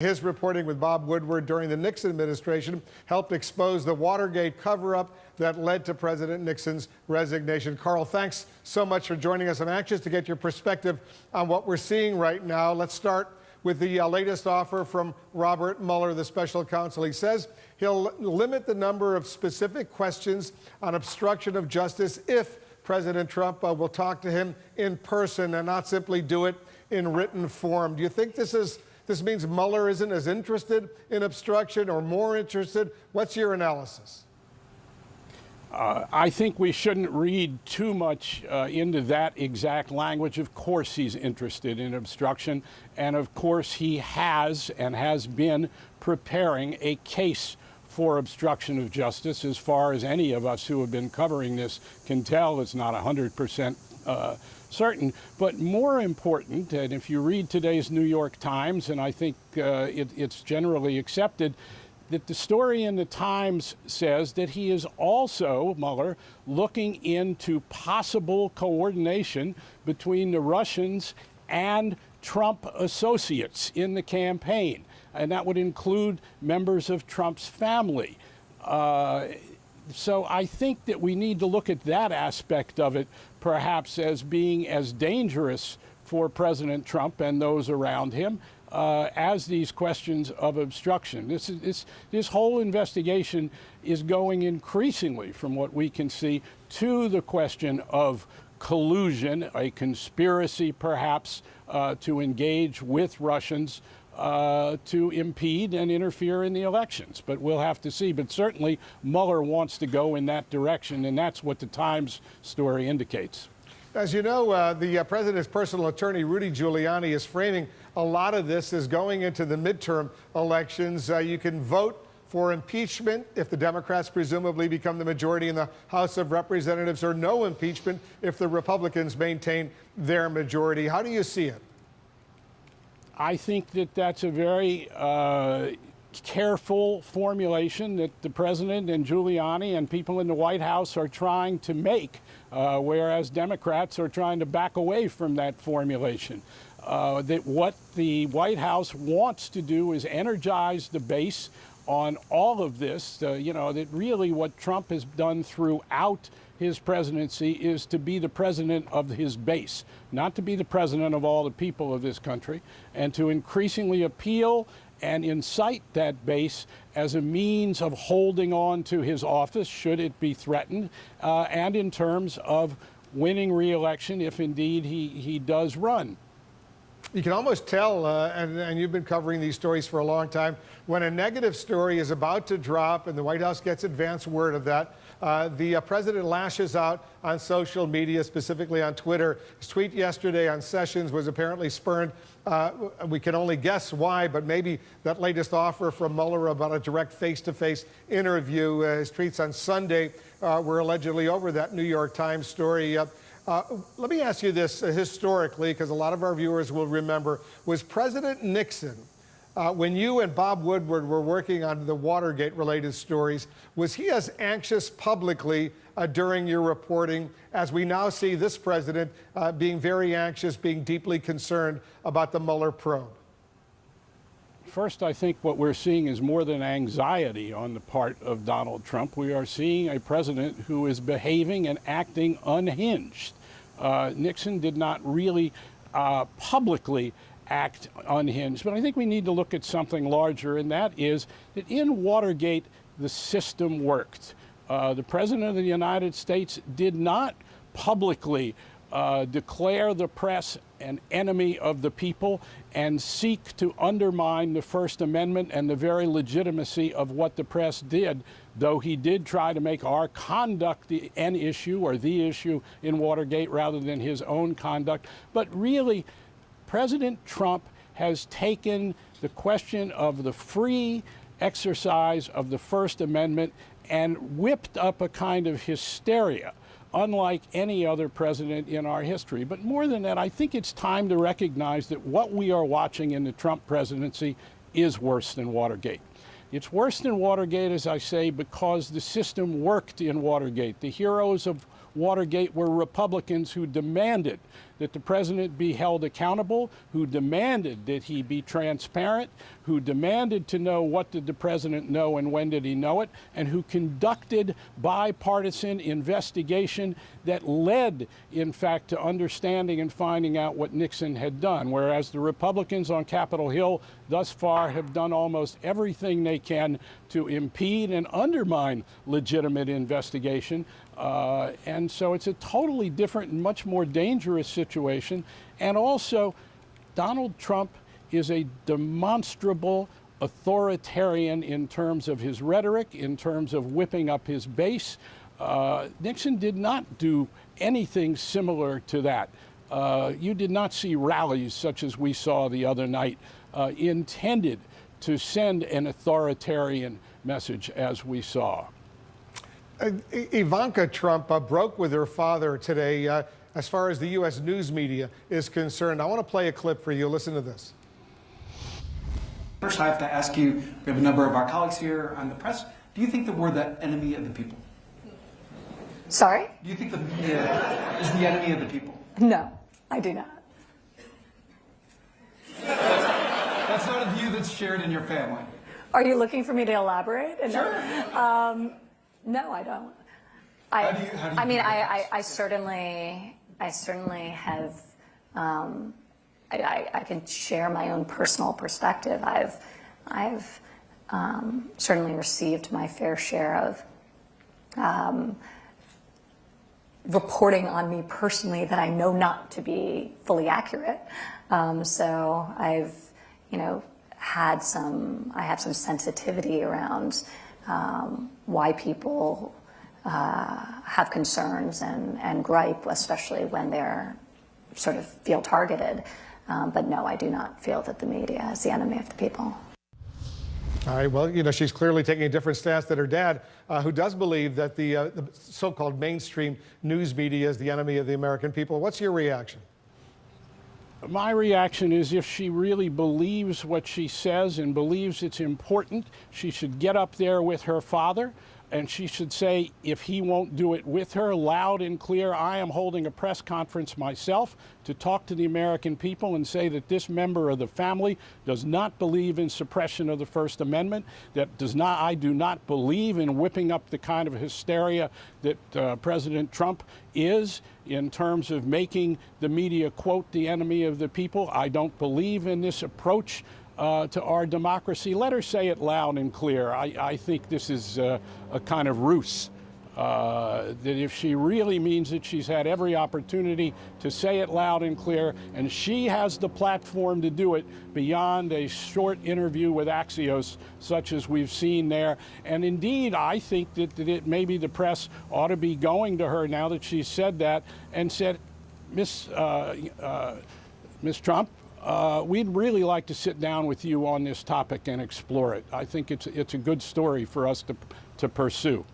His reporting with Bob Woodward during the Nixon administration helped expose the Watergate cover-up that led to President Nixon's resignation. Carl, thanks so much for joining us. I'm anxious to get your perspective on what we're seeing right now. Let's start with the latest offer from Robert Mueller, the special counsel. He says he'll limit the number of specific questions on obstruction of justice if President Trump will talk to him in person and not simply do it in written form. Do you think this means Mueller isn't as interested in obstruction or more interested? What's your analysis? I think we shouldn't read too much into that exact language. Of course he's interested in obstruction, and of course he has and has been preparing a case for obstruction of justice. As far as any of us who have been covering this can tell, it's not 100% certain. But more important, and if you read today's New York Times, and I think it's generally accepted, that the story in the Times says that he is also, Mueller, looking into possible coordination between the Russians and Trump associates in the campaign. And that would include members of Trump's family. So I think that we need to look at that aspect of it perhaps as being as dangerous for President Trump and those around him as these questions of obstruction. This whole investigation is going increasingly, from what we can see, to the question of collusion, a conspiracy perhaps to engage with Russians to impede and interfere in the elections. But we'll have to see. But certainly Mueller wants to go in that direction, and that's what the Times story indicates. As you know, the president's personal attorney, Rudy Giuliani, is framing a lot of this as going into the midterm elections. You can vote for impeachment if the Democrats presumably become the majority in the House of Representatives, or no impeachment if the Republicans maintain their majority. How do you see it? I think that that's a very careful formulation that the president and Giuliani and people in the White House are trying to make, whereas Democrats are trying to back away from that formulation. That what the White House wants to do is energize the base on all of this. That really what Trump has done throughout his presidency is to be the president of his base, not to be the president of all the people of this country, and to increasingly appeal and incite that base as a means of holding on to his office should it be threatened, and in terms of winning re-election if indeed he does run. You can almost tell, and you've been covering these stories for a long time, when a negative story is about to drop and the White House gets advance word of that, the president lashes out on social media, specifically on Twitter. His tweet yesterday on Sessions was apparently spurned. We can only guess why, but maybe that latest offer from Mueller about a direct face-to-face interview. His tweets on Sunday were allegedly over that New York Times story. Let me ask you this historically, because a lot of our viewers will remember, was President Nixon, when you and Bob Woodward were working on the Watergate-related stories, was he as anxious publicly during your reporting as we now see this president being very anxious, being deeply concerned about the Mueller probe? First, I think what we're seeing is more than anxiety on the part of Donald Trump. We are seeing a president who is behaving and acting unhinged. Nixon did not really publicly act unhinged, but I think we need to look at something larger, and that is that in Watergate, the system worked. The President of the United States did not publicly declare the press an enemy of the people and seek to undermine the First Amendment and the very legitimacy of what the press did, though he did try to make our conduct an issue or the issue in Watergate rather than his own conduct. But really, President Trump has taken the question of the free exercise of the First Amendment and whipped up a kind of hysteria unlike any other president in our history. But more than that, I think it's time to recognize that what we are watching in the Trump presidency is worse than Watergate. It's worse than Watergate, as I say, because the system worked in Watergate. The heroes of Watergate were Republicans who demanded that the president be held accountable, who demanded that he be transparent, who demanded to know what did the president know and when did he know it, and who conducted bipartisan investigation that led, in fact, to understanding and finding out what Nixon had done, whereas the Republicans on Capitol Hill thus far have done almost everything they can to impede and undermine legitimate investigation. And so it's a totally different and much more dangerous situation. And also, Donald Trump is a demonstrable authoritarian in terms of his rhetoric, in terms of whipping up his base. Nixon did not do anything similar to that. You did not see rallies such as we saw the other night intended to send an authoritarian message as we saw. Ivanka Trump broke with her father today as far as the U.S. news media is concerned. I want to play a clip for you. Listen to this. First, I have to ask you, we have a number of our colleagues here on the press. Do you think that we're the enemy of the people? Sorry? Do you think the media is the enemy of the people? No, I do not. That's not a view that's shared in your family. Are you looking for me to elaborate? Sure. No, I don't. How do you I mean, view I certainly have. I can share my own personal perspective. I've certainly received my fair share of reporting on me personally that I know not to be fully accurate. So I've, I have some sensitivity around why people have concerns and gripe, especially when they're sort of feel targeted. But no, I do not feel that the media is the enemy of the people. All right, well, she's clearly taking a different stance than her dad, who does believe that the so-called mainstream news media is the enemy of the American people. What's your reaction? My reaction is if she really believes what she says and believes it's important, she should get up there with her father and she should say, if he won't do it with her, loud and clear, I am holding a press conference myself to talk to the American people and say that this member of the family does not believe in suppression of the First Amendment, that I do not believe in whipping up the kind of hysteria that President Trump is in terms of making the media, quote, the enemy of the people. I don't believe in this approach to our democracy. Let her say it loud and clear. I think this is a kind of ruse. That if she really means it, she's had every opportunity to say it loud and clear, and she has the platform to do it beyond a short interview with Axios, such as we've seen there. And indeed, I think that maybe the press ought to be going to her now that she's said that and said, Miss Trump, we'd really like to sit down with you on this topic and explore it. I think it's a good story for us to pursue.